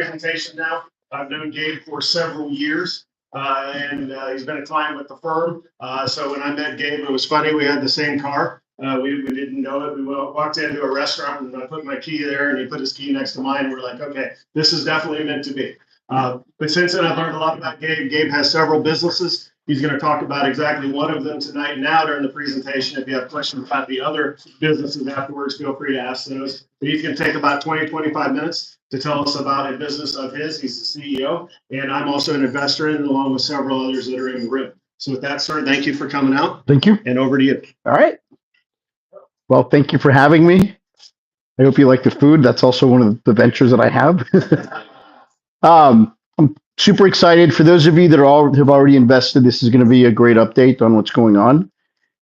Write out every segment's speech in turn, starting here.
Presentation now. I've known Gabe for several years, and he's been a client with the firm. So when I met Gabe, it was funny. We had the same car. We didn't know it. We walked into a restaurant and I put my key there, and he put his key next to mine. And we're like, okay, this is definitely meant to be. But since then, I've learned a lot about Gabe. Gabe has several businesses. He's going to talk about exactly one of them tonight now during the presentation. If you have questions about the other businesses afterwards, feel free to ask those. But he's going to take about 20, 25 minutes to tell us about a business of his. He's the CEO, and I'm also an investor in it, along with several others that are in the room. So with that, sir, thank you for coming out. Thank you. And over to you. All right. Well, thank you for having me. I hope you like the food. That's also one of the ventures that I have. I'm super excited. For those of you that have already invested, this is going to be a great update on what's going on.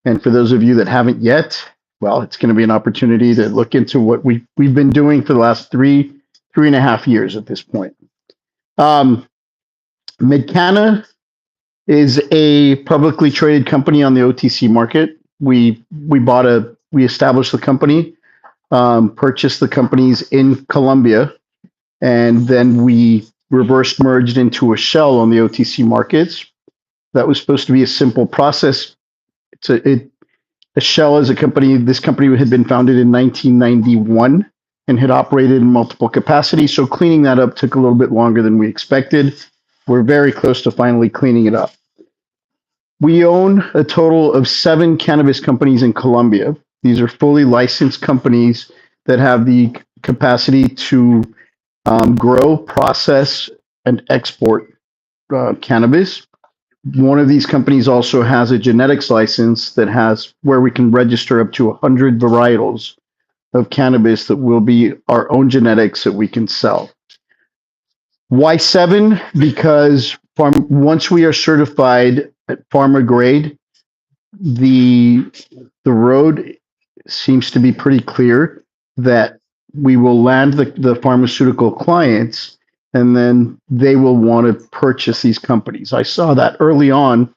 And for those of you that haven't yet, well, it's going to be an opportunity to look into what we've been doing for the last three and a half years at this point. MedCana is a publicly traded company on the OTC market. We established the company, purchased the companies in Colombia, and then we reverse merged into a shell on the OTC markets. That was supposed to be a simple process. A shell is a company. This company had been founded in 1991 and had operated in multiple capacities. So cleaning that up took a little bit longer than we expected. We're very close to finally cleaning it up. We own a total of 7 cannabis companies in Colombia. These are fully licensed companies that have the capacity to grow, process, and export cannabis. One of these companies also has a genetics license that has where we can register up to 100 varietals of cannabis that will be our own genetics that we can sell. Why 7? Because once we are certified at pharma grade, the road seems to be pretty clear that we will land the pharmaceutical clients, and then they will want to purchase these companies. I saw that early on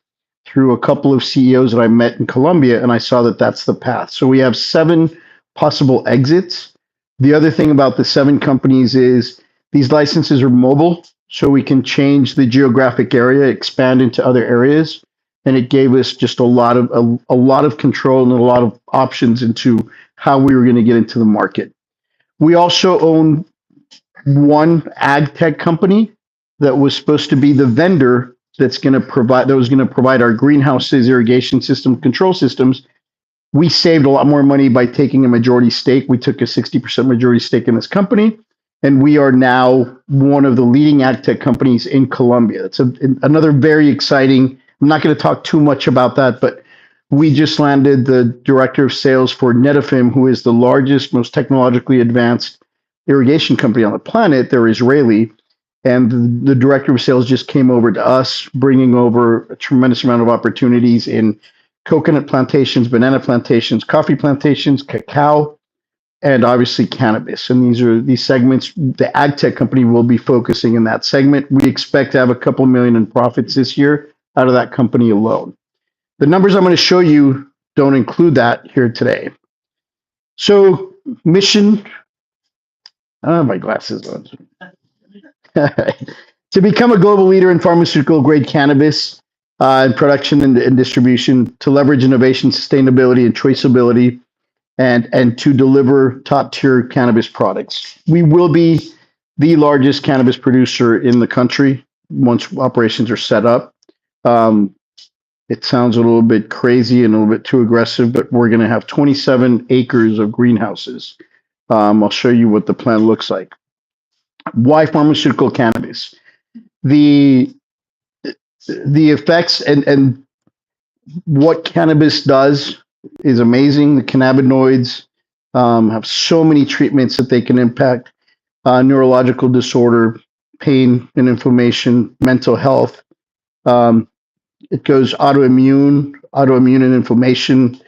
through a couple of CEOs that I met in Colombia, and I saw that that's the path. So we have 7 possible exits. The other thing about the 7 companies is these licenses are mobile, so we can change the geographic area, expand into other areas, and it gave us just a lot of control and a lot of options into how we were going to get into the market. We also own one ag tech company that was supposed to be the vendor that was going to provide our greenhouses, irrigation system, control systems. We saved a lot more money by taking a majority stake. We took a 60% majority stake in this company, and we are now one of the leading ag tech companies in Colombia. It's another very exciting. I'm not going to talk too much about that, but we just landed the director of sales for Netafim, who is the largest, most technologically advanced irrigation company on the planet. They're Israeli. And the director of sales just came over to us, bringing over a tremendous amount of opportunities in coconut plantations, banana plantations, coffee plantations, cacao, and obviously cannabis. And these segments. The ag tech company will be focusing in that segment. We expect to have a couple million in profits this year out of that company alone. The numbers I'm going to show you don't include that here today. So mission, my glasses on. To become a global leader in pharmaceutical grade cannabis and production and distribution, to leverage innovation, sustainability, and traceability, and to deliver top tier cannabis products. We will be the largest cannabis producer in the country once operations are set up. It sounds a little bit crazy and a little bit too aggressive, but we're going to have 27 acres of greenhouses. I'll show you what the plan looks like. Why pharmaceutical cannabis? The effects and what cannabis does is amazing. The cannabinoids have so many treatments that they can impact neurological disorder, pain and inflammation, mental health. It goes autoimmune and inflammation,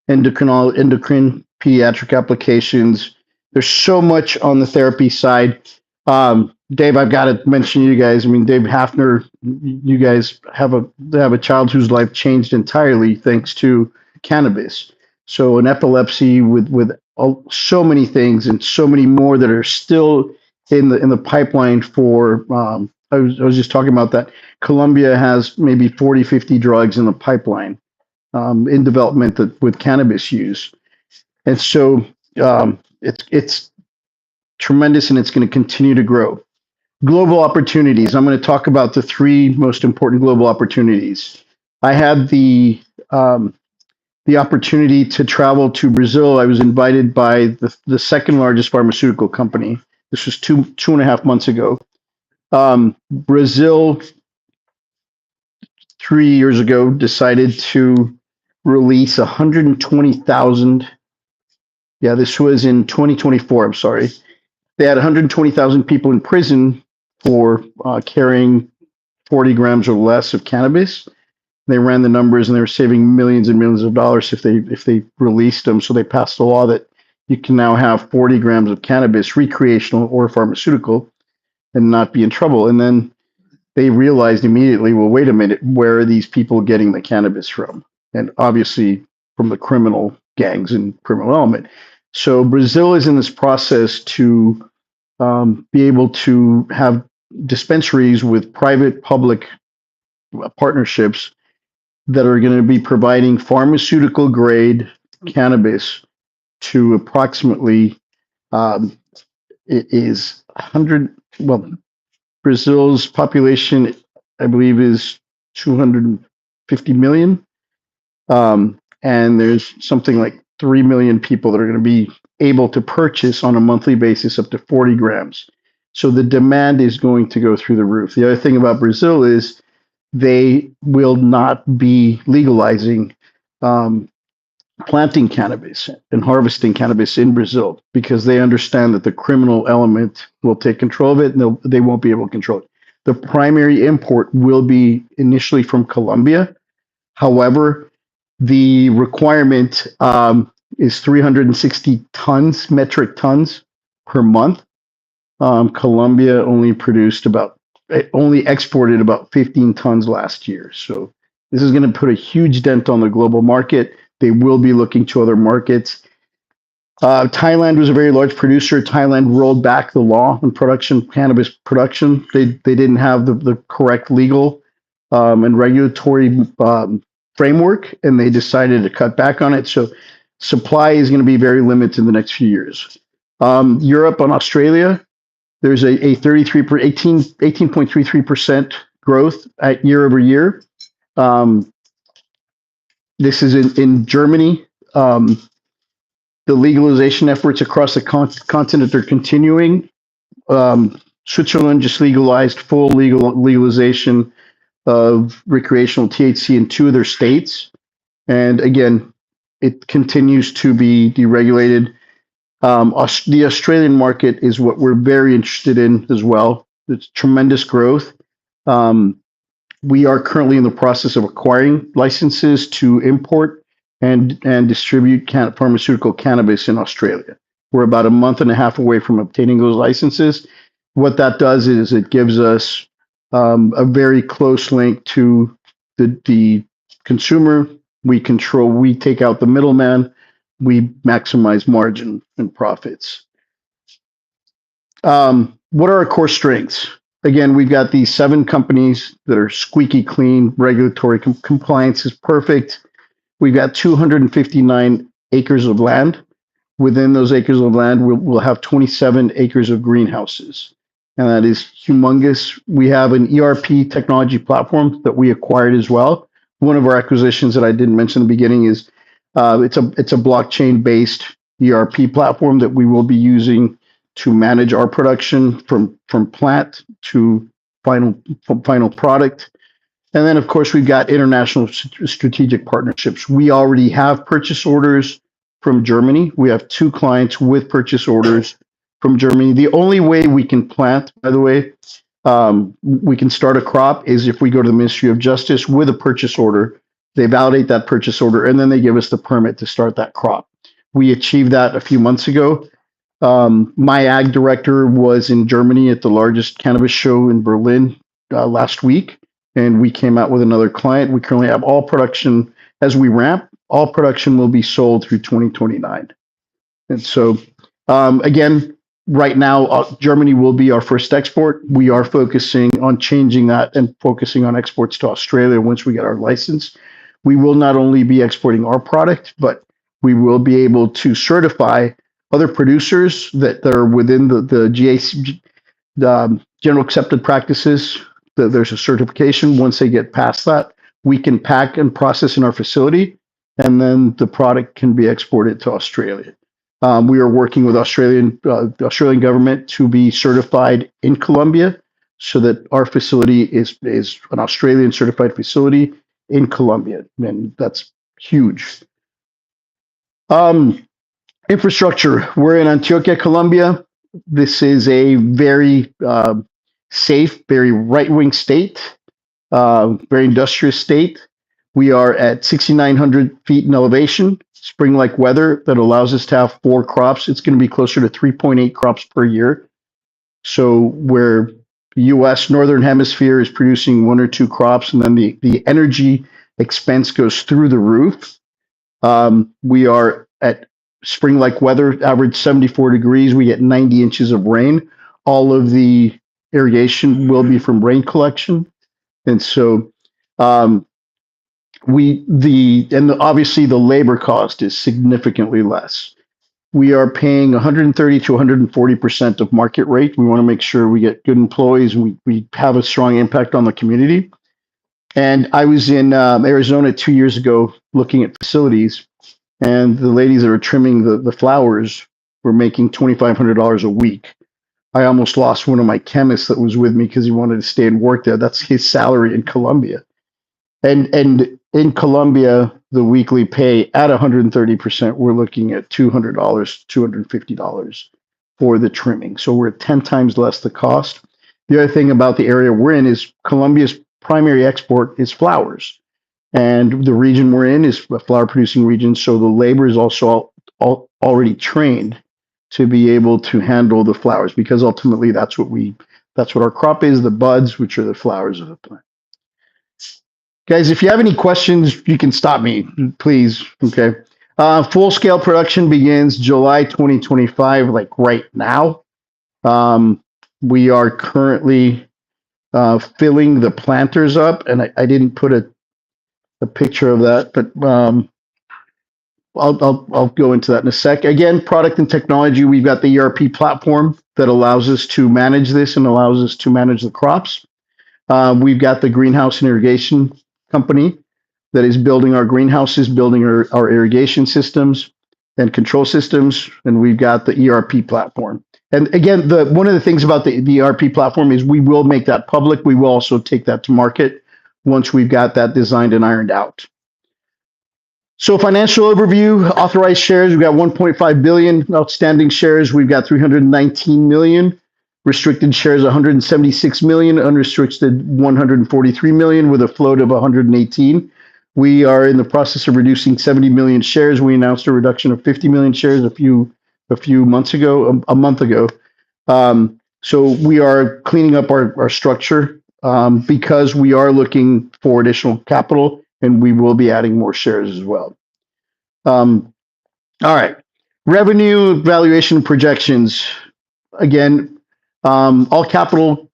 endocrine, pediatric applications. There's so much on the therapy side. Dave, I've got to mention you guys. I mean, Dave Hafner, you guys have a child whose life changed entirely thanks to cannabis. So an epilepsy with so many things and so many more that are still in the pipeline for. I was just talking about that. Colombia has maybe 40, 50 drugs in the pipeline in development with cannabis use, and so it's tremendous, and it's going to continue to grow. Global opportunities. I'm going to talk about the three most important global opportunities. I had the opportunity to travel to Brazil. I was invited by the second largest pharmaceutical company. This was 2.5 months ago. Brazil, 3 years ago, decided to release 120,000. Yeah, this was in 2024. I'm sorry. They had 120,000 people in prison for carrying 40 grams or less of cannabis. They ran the numbers, and they were saving millions and millions of dollars if they released them. So they passed a law that you can now have 40 grams of cannabis, recreational or pharmaceutical, and not be in trouble. And then they realized immediately, well, wait a minute, where are these people getting the cannabis from? And obviously from the criminal gangs and criminal element. So Brazil is in this process to be able to have dispensaries with private-public partnerships that are going to be providing pharmaceutical grade cannabis to approximately it is 100. Well, Brazil's population, I believe, is 250 million, and there's something like 3 million people that are going to be able to purchase on a monthly basis up to 40 grams. So the demand is going to go through the roof. The other thing about Brazil is they will not be legalizing planting cannabis and harvesting cannabis in Brazil because they understand that the criminal element will take control of it, and they won't be able to control it. The primary import will be initially from Colombia. However, the requirement is 360 metric tons per month. Colombia only exported about 15 tons last year. So this is going to put a huge dent on the global market. They will be looking to other markets. Thailand was a very large producer. Thailand rolled back the law on cannabis production. They didn't have the correct legal and regulatory framework, and they decided to cut back on it. So supply is going to be very limited in the next few years. Europe and Australia, there's a 18.33% growth at year over year. This is in Germany. The legalization efforts across the continent are continuing. Switzerland just legalized full legalization of recreational THC in 2 of their states. And again, it continues to be deregulated. The Australian market is what we're very interested in as well. It's tremendous growth. We are currently in the process of acquiring licenses to import and distribute pharmaceutical cannabis in Australia. We're about a month and a half away from obtaining those licenses. What that does is it gives us a very close link to the consumer. We take out the middleman, we maximize margin and profits. What are our core strengths? Again, we've got these 7 companies that are squeaky clean, regulatory compliance is perfect. We've got 259 acres of land. Within those acres of land, we'll have 27 acres of greenhouses. And that is humongous. We have an ERP technology platform that we acquired as well. One of our acquisitions that I didn't mention in the beginning is it's a blockchain-based ERP platform that we will be using to manage our production from plant to final product. And then, of course, we've got international strategic partnerships. We already have purchase orders from Germany. We have 2 clients with purchase orders from Germany. The only way we can plant, by the way, we can start a crop is if we go to the Ministry of Justice with a purchase order. They validate that purchase order, and then they give us the permit to start that crop. We achieved that a few months ago. My ag director was in Germany at the largest cannabis show in Berlin last week, and we came out with another client. We currently have all production. As we ramp, all production will be sold through 2029. And so, again, right now, Germany will be our first export. We are focusing on changing that and focusing on exports to Australia once we get our license. We will not only be exporting our product, but we will be able to certify other producers that are within the GAC, the general accepted practices. There's a certification. Once they get past that, we can pack and process in our facility, and then the product can be exported to Australia. We are working with the Australian government to be certified in Colombia, so that our facility is an Australian certified facility in Colombia, and that's huge. Infrastructure. We're in Antioquia, Colombia. This is a very safe, very right-wing state, very industrious state. We are at 6,900 feet in elevation, spring-like weather that allows us to have 4 crops. It's going to be closer to 3.8 crops per year. So where the U.S. Northern Hemisphere is producing 1 or 2 crops, and then the energy expense goes through the roof. We are at spring-like weather, average 74 degrees. We get 90 inches of rain. All of the irrigation will be from rain collection. And so obviously the labor cost is significantly less. We are paying 130 to 140% of market rate. We want to make sure we get good employees and we have a strong impact on the community. And I was in Arizona 2 years ago looking at facilities, and the ladies that were trimming the flowers were making $2,500 a week. I almost lost one of my chemists that was with me because he wanted to stay and work there. That's his salary in Colombia. And in Colombia, the weekly pay at 130%, we're looking at $200, $250 for the trimming. So we're at 10 times less the cost. The other thing about the area we're in is Colombia's primary export is flowers. And the region we're in is a flower producing region. So the labor is also already trained to be able to handle the flowers, because ultimately that's what our crop is, the buds, which are the flowers of the plant. Guys, if you have any questions, you can stop me, please. Okay. Full scale production begins July 2025, like right now. We are currently filling the planters up, and I didn't put a picture of that, but I'll go into that in a sec. Again, product and technology, we've got the ERP platform that allows us to manage this and allows us to manage the crops. We've got the greenhouse and irrigation company that is building our greenhouses, building our irrigation systems and control systems, and we've got the ERP platform. And again, one of the things about the ERP platform is we will make that public. We will also take that to market once we've got that designed and ironed out. So financial overview, authorized shares, we've got 1.5 billion. Outstanding shares, we've got 319 million. Restricted shares, 176 million. Unrestricted, 143 million, with a float of 118. We are in the process of reducing 70 million shares. We announced a reduction of 50 million shares a few months ago, a month ago. So we are cleaning up our structure because we are looking for additional capital, and we will be adding more shares as well. All right. Revenue, valuation, projections. Again, all capital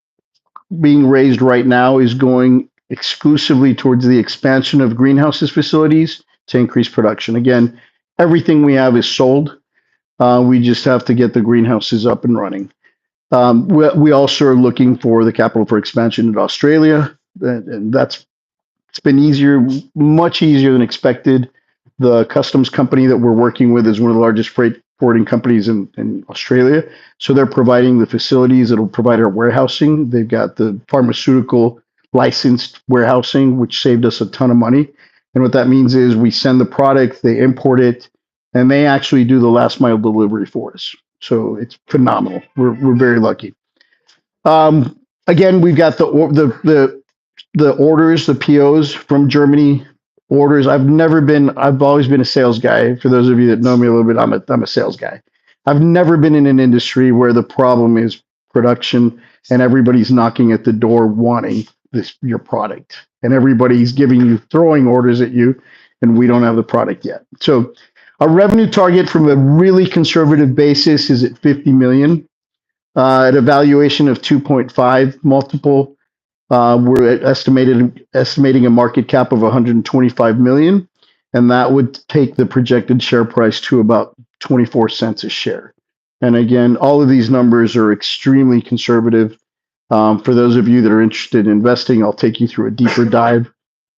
being raised right now is going exclusively towards the expansion of greenhouses facilities to increase production. Again, everything we have is sold. We just have to get the greenhouses up and running. We also are looking for the capital for expansion in Australia, and it's been easier, much easier than expected. The customs company that we're working with is one of the largest freight forwarding companies in Australia. So they're providing the facilities that will provide our warehousing. They've got the pharmaceutical licensed warehousing, which saved us a ton of money. And what that means is we send the product, they import it, and they actually do the last mile delivery for us. So it's phenomenal. We're very lucky. Again, we've got the orders, the POs from Germany. Orders. I've always been a sales guy. For those of you that know me a little bit, I'm a sales guy. I've never been in an industry where the problem is production and everybody's knocking at the door wanting your product, and everybody's throwing orders at you, and we don't have the product yet. So our revenue target from a really conservative basis is at 50 million. at a valuation of 2.5 multiple. We're estimating a market cap of 125 million, and that would take the projected share price to about 24 cents a share. And again, all of these numbers are extremely conservative. For those of you that are interested in investing, I'll take you through a deeper dive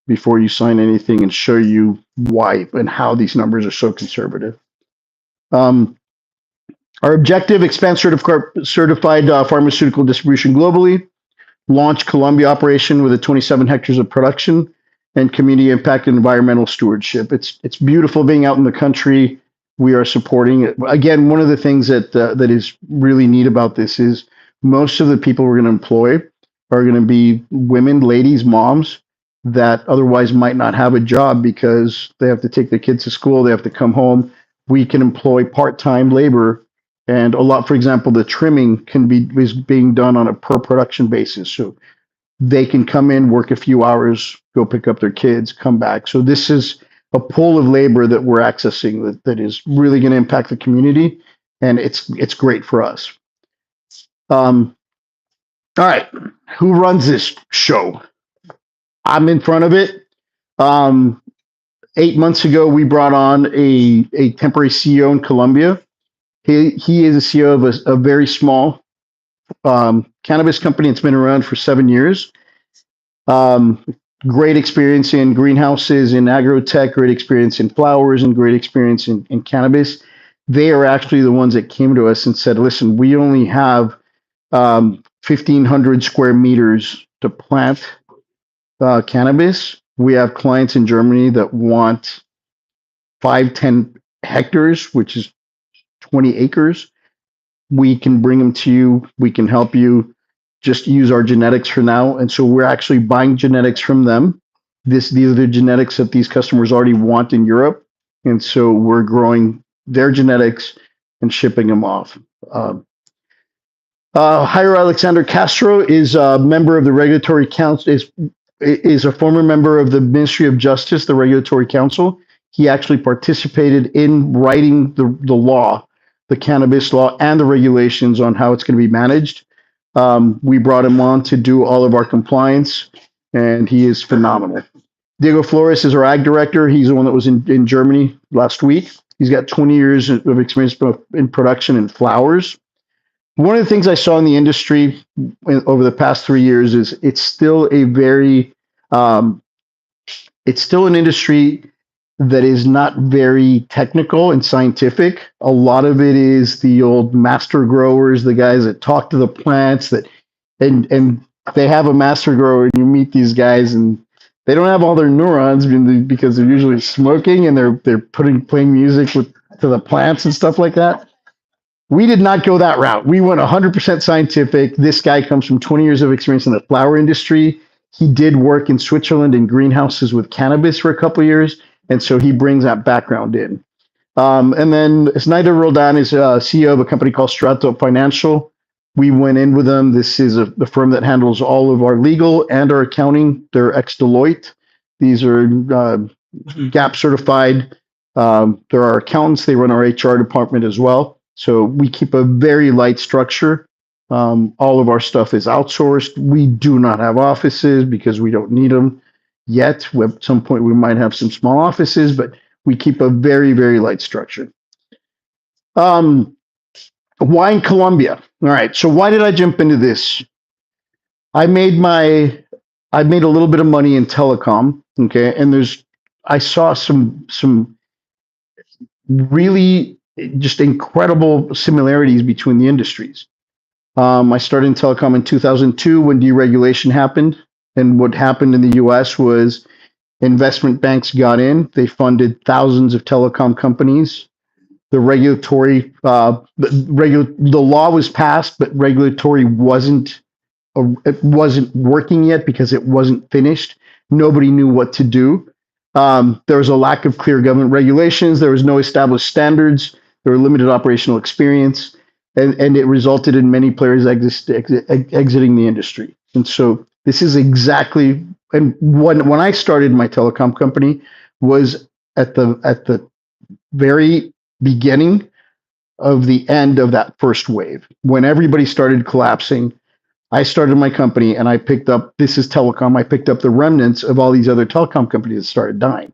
before you sign anything and show you why and how these numbers are so conservative. Our objective: expand certified pharmaceutical distribution globally, launch Colombia operation with a 27 hectares of production, and community impact and environmental stewardship. It's beautiful being out in the country. We are supporting it. Again, one of the things that is really neat about this is most of the people we're going to employ are going to be women, ladies, moms that otherwise might not have a job because they have to take their kids to school, they have to come home. We can employ part-time labor, and a lot, for example, the trimming is being done on a per production basis. So they can come in, work a few hours, go pick up their kids, come back. So this is a pool of labor that we're accessing that is really going to impact the community, and it's great for us. All right, who runs this show? I'm in front of it. 8 months ago, we brought on a temporary CEO in Colombia. He is a CEO of a very small cannabis company. It's been around for 7 years. Great experience in greenhouses, in agrotech, great experience in flowers, and great experience in cannabis. They are actually the ones that came to us and said, listen, we only have 1,500 square meters to plant cannabis. We have clients in Germany that want 5-10 hectares, which is 20 acres. We can bring them to you. We can help you. Just use our genetics for now. And so we're actually buying genetics from them. These are the genetics that these customers already want in Europe. And so we're growing their genetics and shipping them off. Jairo Alexander Castro is a member of the Regulatory Council, is a former member of the Ministry of Justice, the Regulatory Council. He actually participated in writing the law, the cannabis law, and the regulations on how it's going to be managed. We brought him on to do all of our compliance, and he is phenomenal. Diego Flores is our ag director. He's the one that was in Germany last week. He's got 20 years of experience in production in flowers. One of the things I saw in the industry over the past 3 years is it's still an industry that is not very technical and scientific. A lot of it is the old master growers, the guys that talk to the plants and they have a master grower, and you meet these guys and they don't have all their neurons because they're usually smoking and they're playing music to the plants and stuff like that. We did not go that route. We went 100% scientific. This guy comes from 20 years of experience in the flower industry. He did work in Switzerland in greenhouses with cannabis for a couple of years, and so he brings that background in. And then Snyder Roldan is CEO of a company called Strato Financial. We went in with them. This is the firm that handles all of our legal and our accounting. They're ex-Deloitte. These are GAP certified. They're our accountants. They run our HR department as well. So we keep a very light structure. All of our stuff is outsourced. We do not have offices because we don't need them yet. At some point, we might have some small offices, but we keep a very, very light structure. Why in Colombia? All right. So why did I jump into this? I made a little bit of money in telecom. Okay, and I saw some really just incredible similarities between the industries. I started in telecom in 2002 when deregulation happened. And what happened in the US was investment banks got in. They funded thousands of telecom companies. The law was passed, but regulatory wasn't working yet because it wasn't finished. Nobody knew what to do. There was a lack of clear government regulations. There was no established standards. There were limited operational experience, and it resulted in many players exiting the industry. And so this is exactly, and when I started my telecom company was at the very beginning of the end of that first wave. When everybody started collapsing, I started my company and I picked up, this is telecom, I picked up the remnants of all these other telecom companies that started dying.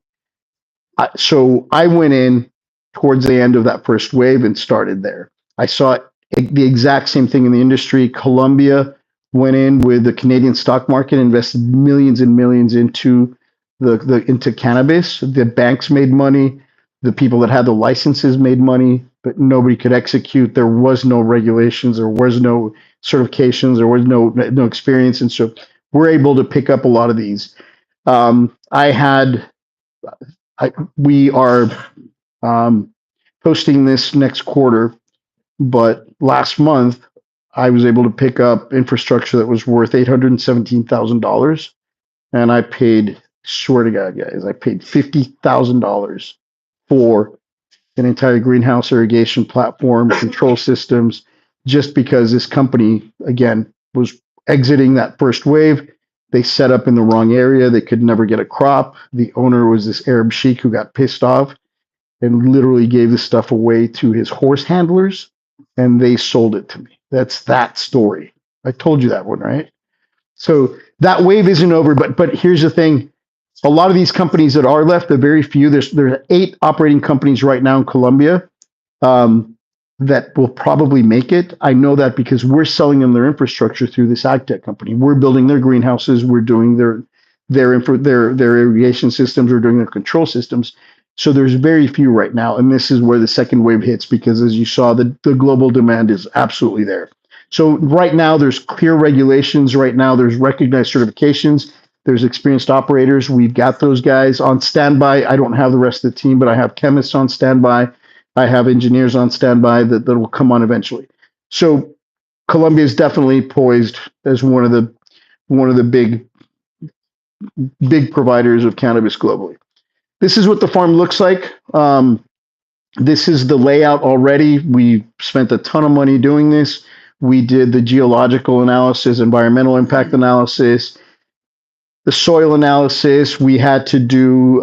So I went in towards the end of that first wave and started there. I saw the exact same thing in the industry. Colombia went in with the Canadian stock market, invested millions and millions into into cannabis. The banks made money. The people that had the licenses made money, but nobody could execute. There was no regulations. There was no certifications. There was no experience. And so we're able to pick up a lot of these. We are posting this next quarter, but last month I was able to pick up infrastructure that was worth $817,000, and I paid, swear to God, guys, I paid $50,000 for an entire greenhouse irrigation platform, control systems, just because this company, again, was exiting that first wave. They set up in the wrong area. They could never get a crop. The owner was this Arab sheik who got pissed off and literally gave the stuff away to his horse handlers, and they sold it to me. That's that story. I told you that one, right? So that wave isn't over, but here's the thing. A lot of these companies that are left, the very few, there's 8 operating companies right now in Colombia that will probably make it. I know that because we're selling them their infrastructure through this AgTech company. We're building their greenhouses. We're doing their irrigation systems. We're doing their control systems. So there's very few right now. And this is where the second wave hits, because as you saw, the global demand is absolutely there. So right now there's clear regulations. Right now there's recognized certifications. There's experienced operators. We've got those guys on standby. I don't have the rest of the team, but I have chemists on standby. I have engineers on standby that will come on eventually. So Colombia is definitely poised as one of the big providers of cannabis globally. This is what the farm looks like. This is the layout already. We spent a ton of money doing this. We did the geological analysis, environmental impact analysis, the soil analysis. We had to do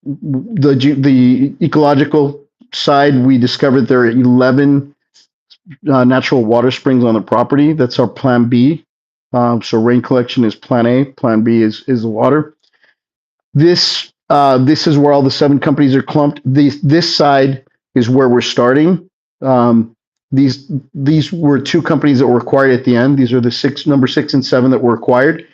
the ecological side. We discovered there are 11 natural water springs on the property. That's our plan B. So rain collection is plan A. Plan B is the water. This is where all the 7 companies are clumped. This side is where we're starting. These were 2 companies that were acquired at the end. These are the number 6 and 7 that were acquired.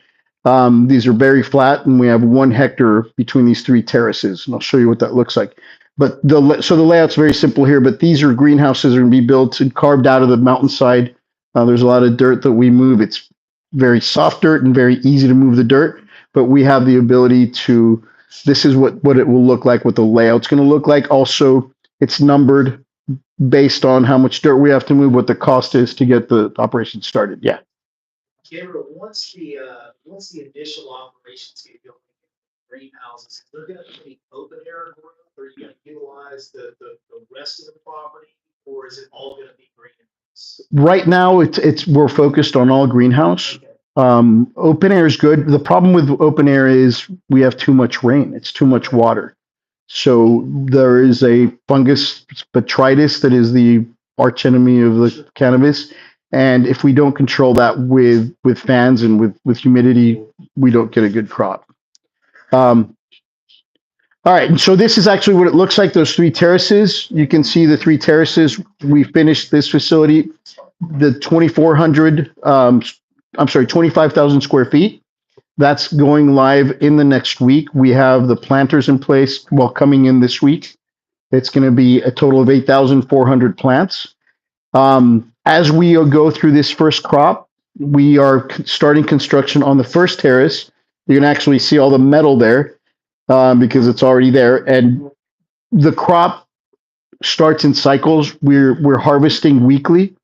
These are very flat, and we have 1 hectare between these 3 terraces, and I'll show you what that looks like. But the layout's very simple here, but these are greenhouses that are going to be built and carved out of the mountainside. There's a lot of dirt that we move. It's very soft dirt and very easy to move the dirt, but we have the ability to, this is what it will look like, what the layout's going to look like. Also, it's numbered based on how much dirt we have to move, what the cost is to get the operation started. Yeah. Cameron, once the initial operations get going, greenhouses, they're going to be open air growth, or are you going to utilize the rest of the property, or is it all going to be greenhouse? Right now, we're focused on all greenhouse. Okay. Open air is good. The problem with open air is we have too much rain. It's too much water. So there is a fungus, botrytis, that is the archenemy of the cannabis. And if we don't control that with fans and with humidity, we don't get a good crop. All right, and so this is actually what it looks like, those 3 terraces. You can see the 3 terraces. We finished this facility, the 25,000 square feet. That's going live in the next week. We have the planters in place, coming in this week. It's going to be a total of 8,400 plants. As we go through this first crop, we are starting construction on the first terrace. You can actually see all the metal there because it's already there. And the crop starts in cycles. We're harvesting weekly.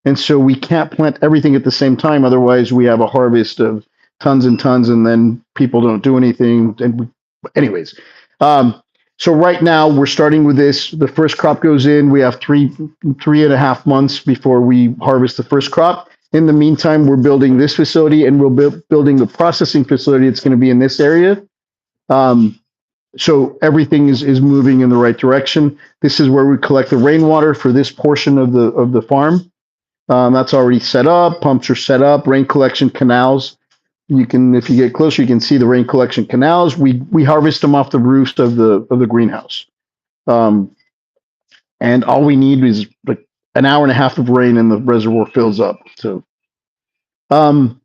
And so we can't plant everything at the same time. Otherwise, we have a harvest of tons and tons, and then people don't do anything. And anyways, so right now we're starting with this. The first crop goes in. We have 3.5 months before we harvest the first crop. In the meantime, we're building this facility, and we're building the processing facility. It's going to be in this area. So everything is moving in the right direction. This is where we collect the rainwater for this portion of the farm. That's already set up. Pumps are set up. Rain collection canals. You can, if you get closer, you can see the rain collection canals. We harvest them off the roofs of the greenhouse. And all we need is like an hour and a half of rain and the reservoir fills up. So, all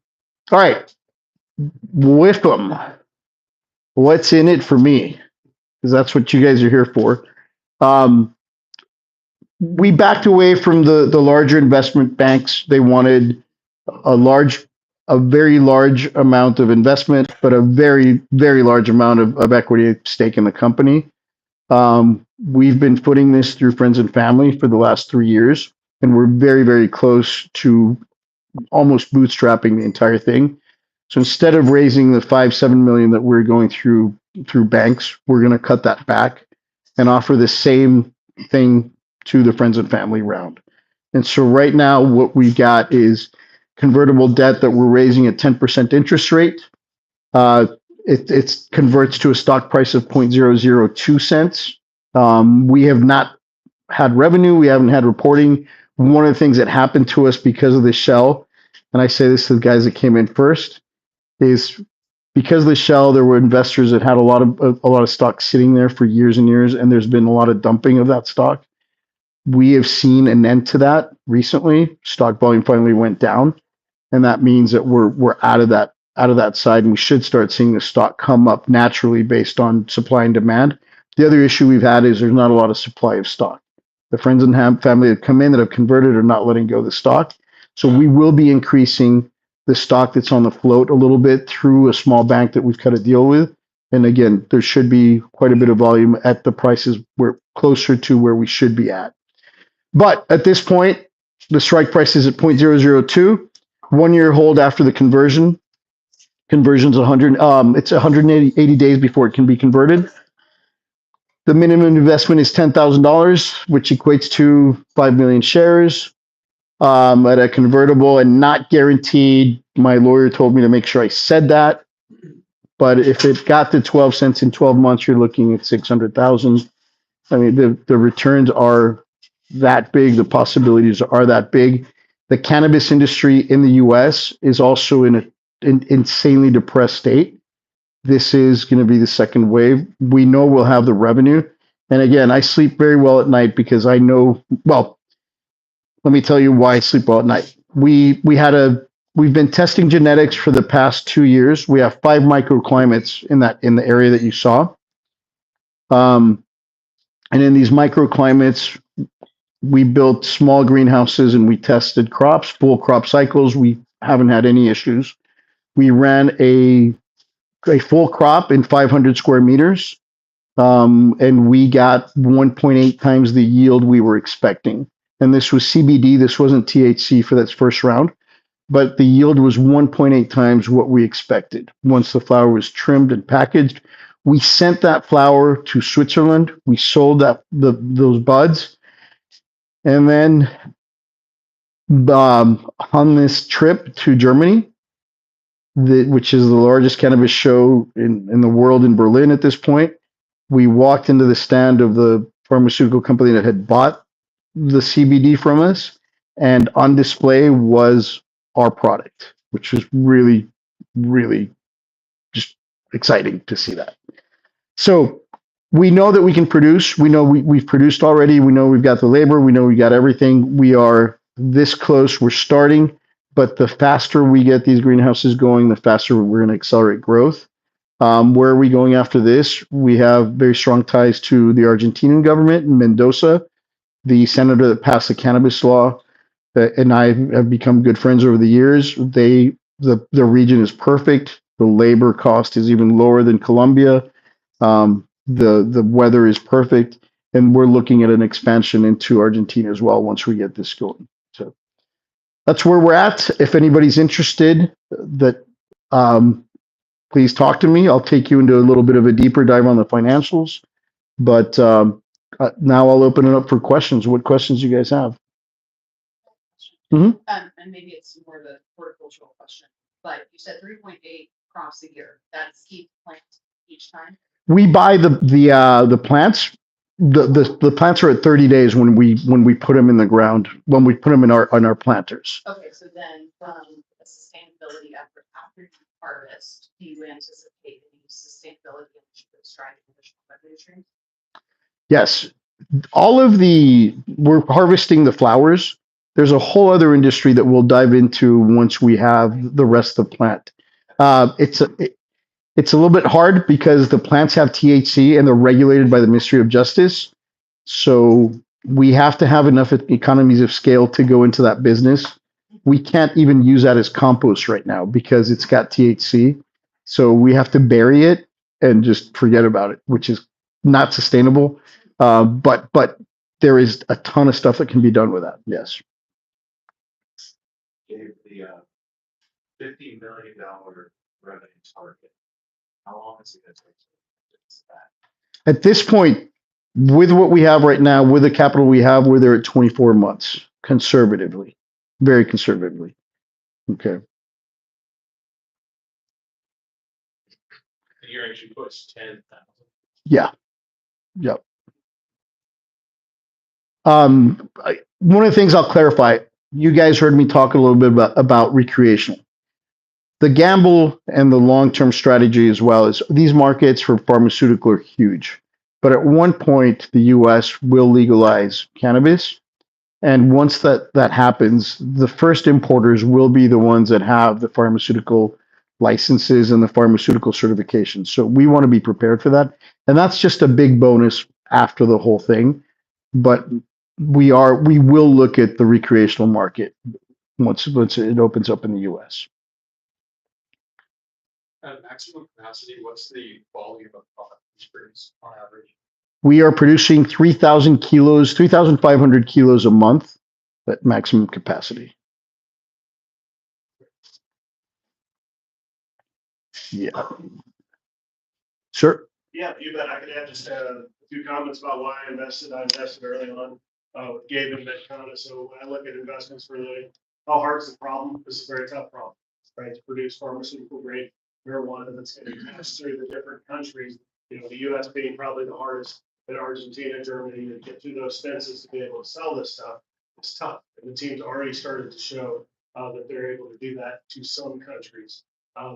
right, whip them. What's in it for me? Because that's what you guys are here for. We backed away from the larger investment banks. They wanted a very large amount of investment, but a very, very large amount of equity stake in the company. We've been footing this through friends and family for the last 3 years, and we're very, very close to almost bootstrapping the entire thing. So instead of raising the 5-7 million that we're going through banks, we're going to cut that back and offer the same thing to the friends and family round. And so right now, what we've got is convertible debt that we're raising at 10% interest rate. It converts to a stock price of 0.002 cents. We have not had revenue. We haven't had reporting. One of the things that happened to us because of the shell, and I say this to the guys that came in first, is because of the shell, there were investors that had a lot of stock sitting there for years and years, and there's been a lot of dumping of that stock. We have seen an end to that recently. Stock volume finally went down, and that means that we're out of that side, and we should start seeing the stock come up naturally based on supply and demand. The other issue we've had is there's not a lot of supply of stock. The friends and family that come in that have converted are not letting go of the stock. So we will be increasing the stock that's on the float a little bit through a small bank that we've cut a deal with. And again, there should be quite a bit of volume at the prices we're closer to where we should be at. But at this point, the strike price is at 0.002. 1 year hold after the conversion. Conversion's 100. It's 180 days before it can be converted. The minimum investment is $10,000, which equates to 5 million shares at a convertible and not guaranteed. My lawyer told me to make sure I said that. But if it got to 12 cents in 12 months, you're looking at 600,000. I mean, the returns are that big. The possibilities are that big. The cannabis industry in the U.S. is also in an insanely depressed state. This is going to be the second wave. We know we'll have the revenue. And again, I sleep very well at night because I know, well, let me tell you why I sleep well at night. We've been testing genetics for the past 2 years. We have 5 microclimates in the area that you saw. And in these microclimates, we built small greenhouses and we tested crops, full crop cycles. We haven't had any issues. We ran a full crop in 500 square meters, and we got 1.8 times the yield we were expecting. And this was CBD. This wasn't THC for that first round, but the yield was 1.8 times what we expected. Once the flower was trimmed and packaged, we sent that flower to Switzerland. We sold those buds. And then on this trip to Germany, which is the largest cannabis show in the world in Berlin at this point, we walked into the stand of the pharmaceutical company that had bought the CBD from us, and on display was our product, which was really, really just exciting to see that. So we know that we can produce. We know we've produced already. We know we've got the labor. We know we got everything. We are this close. We're starting. But the faster we get these greenhouses going, the faster we're going to accelerate growth. Where are we going after this? We have very strong ties to the Argentinian government in Mendoza. The senator that passed the cannabis law and I have become good friends over the years. The region is perfect. The labor cost is even lower than Colombia. The weather is perfect. And we're looking at an expansion into Argentina as well once we get this going. So that's where we're at. If anybody's interested, please talk to me. I'll take you into a little bit of a deeper dive on the financials. But now I'll open it up for questions. What questions you guys have? And maybe it's more of a horticultural question, but you said 3.8 crops a year. That's each plant each time? We buy the plants. The plants are at 30 days when we put them in the ground, when we put them in our planters. Okay, so then from the sustainability after you harvest, do you anticipate any sustainability in extracting additional nutrients? Yes, we're harvesting the flowers. There's a whole other industry that we'll dive into once we have the rest of the plant. It's a little bit hard because the plants have THC and they're regulated by the Ministry of Justice. So we have to have enough economies of scale to go into that business. We can't even use that as compost right now because it's got THC. So we have to bury it and just forget about it, which is not sustainable. But there is a ton of stuff that can be done with that. Yes. Gave the $50 million revenue target. How long is it going to take to fix that? At this point, with what we have right now, with the capital we have, we're there at 24 months, conservatively, very conservatively. Okay. The year actually puts 10,000. Yeah. Yep. One of the things I'll clarify, you guys heard me talk a little bit about recreational. The gamble and the long-term strategy as well is these markets for pharmaceutical are huge. But at one point, the US will legalize cannabis. And once that happens, the first importers will be the ones that have the pharmaceutical licenses and the pharmaceutical certifications. So we want to be prepared for that. And that's just a big bonus after the whole thing. But we will look at the recreational market once it opens up in the US. At maximum capacity, what's the volume of product produced on average? We are producing 3,000 kilos, 3,500 kilos a month at maximum capacity. Yeah. Sure. Yeah, you bet. I could add just a few comments about why I invested. I invested early on with Gabe and MedCana. So when I look at investments for how hard is the problem? This is a very tough problem, right? To produce pharmaceutical grade marijuana that's going to pass through the different countries. You know, the US being probably the hardest, but Argentina, Germany, to get through those fences to be able to sell this stuff, it's tough. And the team's already started to show that they're able to do that to some countries.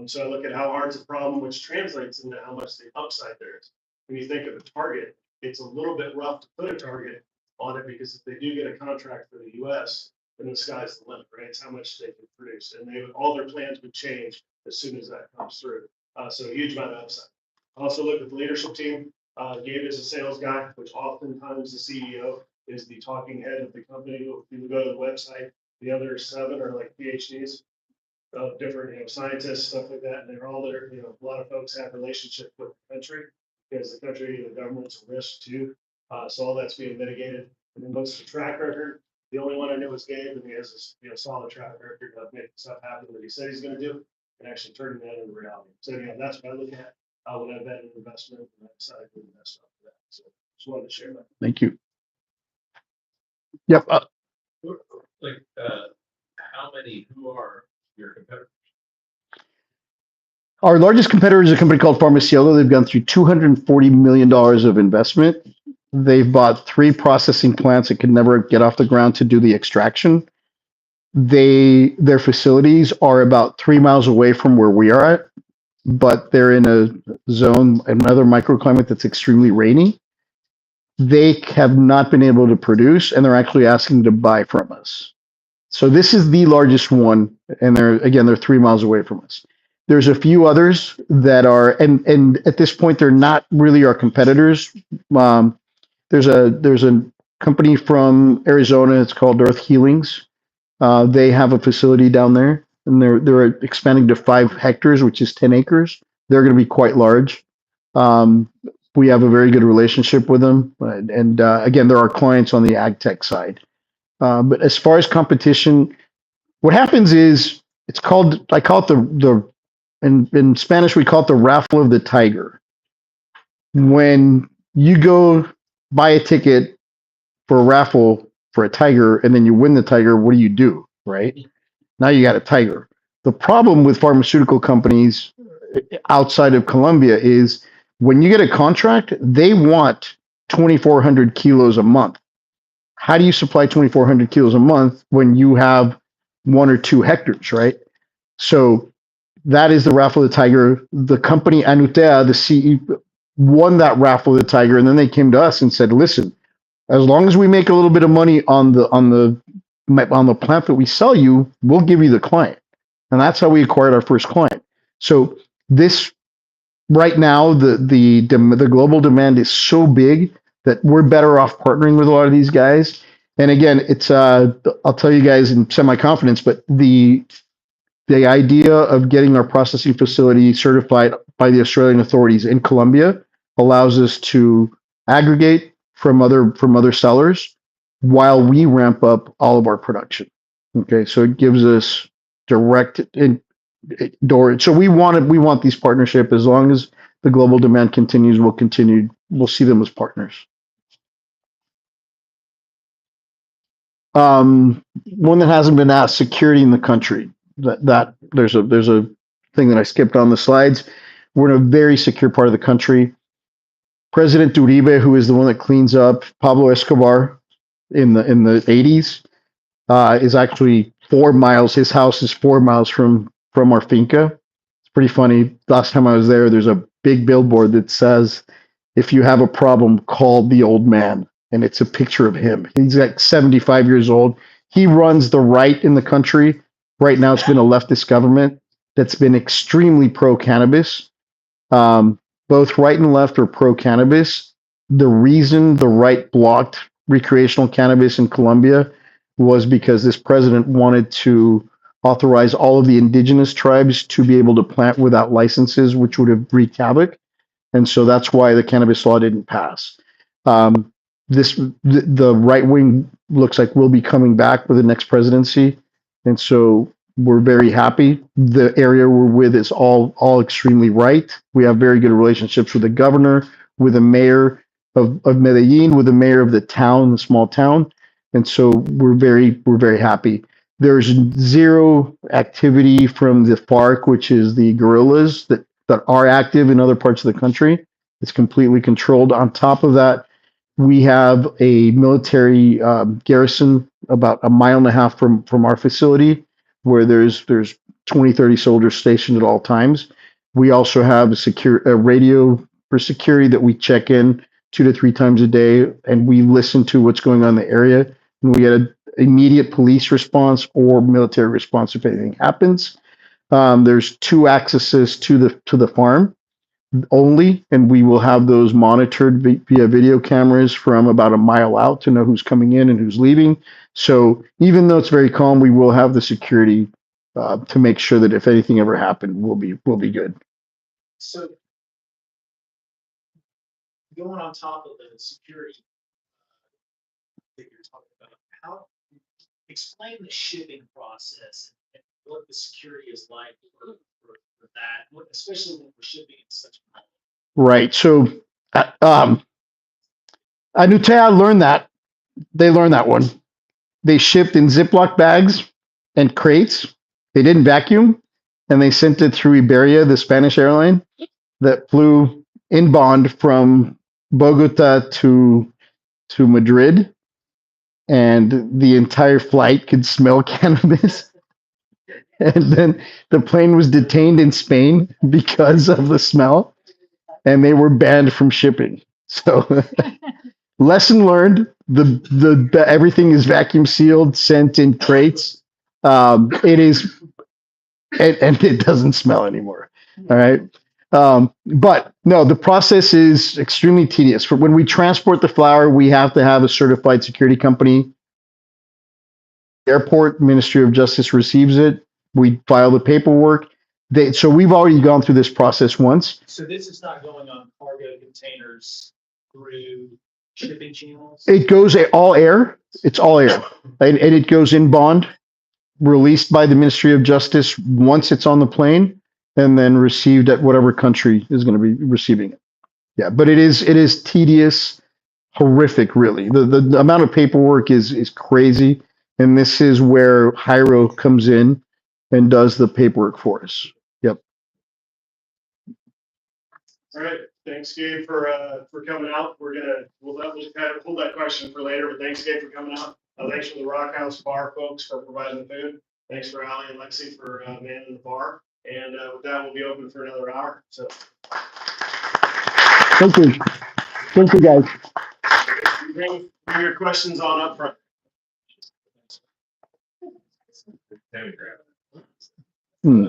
So I look at how hard is the problem, which translates into how much the upside there is. When you think of a target, it's a little bit rough to put a target on it because if they do get a contract for the US, then the sky's the limit, right? It's how much they can produce. And all their plans would change as soon as that comes through. So a huge amount of upside. Also look at the leadership team. Gabe is a sales guy, which oftentimes the CEO is the talking head of the company. If you go to the website, the other 7 are like PhDs. Different, scientists, stuff like that, and they're all there. A lot of folks have relationship with the country because the country, the government's a risk too. So all that's being mitigated. And then what's the track record? The only one I knew was Gabe, and he has this, solid track record of making stuff happen that he said he's going to do, and actually turning that into reality. So that's what I look at when I bet an investment, and I decided to invest off of that. So just wanted to share that. Thank you. Yep. Who are your competitors? Our largest competitor is a company called Pharmacielo. They've gone through $240 million of investment. They've bought 3 processing plants that could never get off the ground to do the extraction. Their facilities are about 3 miles away from where we are at, but they're in a zone, another microclimate that's extremely rainy. They have not been able to produce, and they're actually asking to buy from us. So this is the largest one, and they're 3 miles away from us. There's a few others that are, and at this point, they're not really our competitors. There's a company from Arizona. It's called Earth Healings. They have a facility down there, and they're expanding to 5 hectares, which is 10 acres. They're going to be quite large. We have a very good relationship with them, and again, they're our clients on the ag tech side. But as far as competition, what happens is I call it in Spanish, we call it the raffle of the tiger. When you go buy a ticket for a raffle for a tiger and then you win the tiger, what do? Right? Now you got a tiger. The problem with pharmaceutical companies outside of Colombia is When you get a contract, they want 2,400 kilos a month. How do you supply 2,400 kilos a month when you have 1 or 2 hectares, right? So that is the raffle of the tiger. The company Anutea, the CEO, won that raffle of the tiger, and then they came to us and said, "Listen, as long as we make a little bit of money on the plant that we sell you, we'll give you the client." And that's how we acquired our first client. So this right now, the global demand is so big that we're better off partnering with a lot of these guys. And again, it's I'll tell you guys in semi-confidence, but the idea of getting our processing facility certified by the Australian authorities in Colombia allows us to aggregate from other sellers while we ramp up all of our production. Okay, so it gives us direct door. So we want these partnership. As long as the global demand continues, we'll see them as partners. One that hasn't been asked: security in the country. That there's a thing that I skipped on the slides. We're in a very secure part of the country. President Uribe, who is the one that cleans up Pablo Escobar in the 80s, is actually 4 miles. His house is 4 miles from our finca. It's pretty funny. Last time I was there, there's a big billboard that says, "If you have a problem, call the old man." And it's a picture of him. He's like 75 years old. He runs the right in the country. Right now, it's been a leftist government that's been extremely pro-cannabis. Both right and left are pro-cannabis. The reason the right blocked recreational cannabis in Colombia was because this president wanted to authorize all of the indigenous tribes to be able to plant without licenses, which would have wreaked havoc. And so that's why the cannabis law didn't pass. The right wing looks like will be coming back with the next presidency. And so we're very happy. The area we're with is all extremely right. We have very good relationships with the governor, with the mayor of Medellin, with the mayor of the town, the small town. And so we're very happy. There's zero activity from the FARC, which is the guerrillas that are active in other parts of the country. It's completely controlled. On top of that, we have a military garrison about 1.5 miles from our facility, where there's 20, 30 soldiers stationed at all times. We also have a radio for security that we check in 2 to 3 times a day, and we listen to what's going on in the area. And we get an immediate police response or military response if anything happens. There's 2 accesses to the farm only, and we will have those monitored via video cameras from about 1 mile out to know who's coming in and who's leaving. So even though it's very calm, we will have the security to make sure that if anything ever happened, we'll be good. So going on top of the security that you're talking about, how explain the shipping process and what the security is like for that, especially when we're shipping in such a Right. So Anutea learned that. They learned that one. They shipped in Ziploc bags and crates. They didn't vacuum, and they sent it through Iberia, the Spanish airline, that flew in bond from Bogota to Madrid, and the entire flight could smell cannabis. And then the plane was detained in Spain because of the smell, and they were banned from shipping. So lesson learned, the everything is vacuum sealed, sent in crates. It is, and it doesn't smell anymore. All right. But no, the process is extremely tedious. For when we transport the flower, we have to have a certified security company. Airport, Ministry of Justice receives it. We file the paperwork. So we've already gone through this process once. So this is not going on cargo containers through shipping channels? It goes all air. It's all air. And it goes in bond, released by the Ministry of Justice once it's on the plane, and then received at whatever country is going to be receiving it. Yeah, but it is tedious, horrific, really. The amount of paperwork is crazy. And this is where Hyro comes in and does the paperwork for us. Yep. All right, thanks Gabe for coming out. We'll kind of hold that question for later, but thanks Gabe for coming out. Thanks for the Rock House Bar folks for providing the food. Thanks for Ali and Lexi for manning the bar. And with that, we'll be open for another hour. So Thank you. Thank you, guys. bring your questions on up front. Hmm.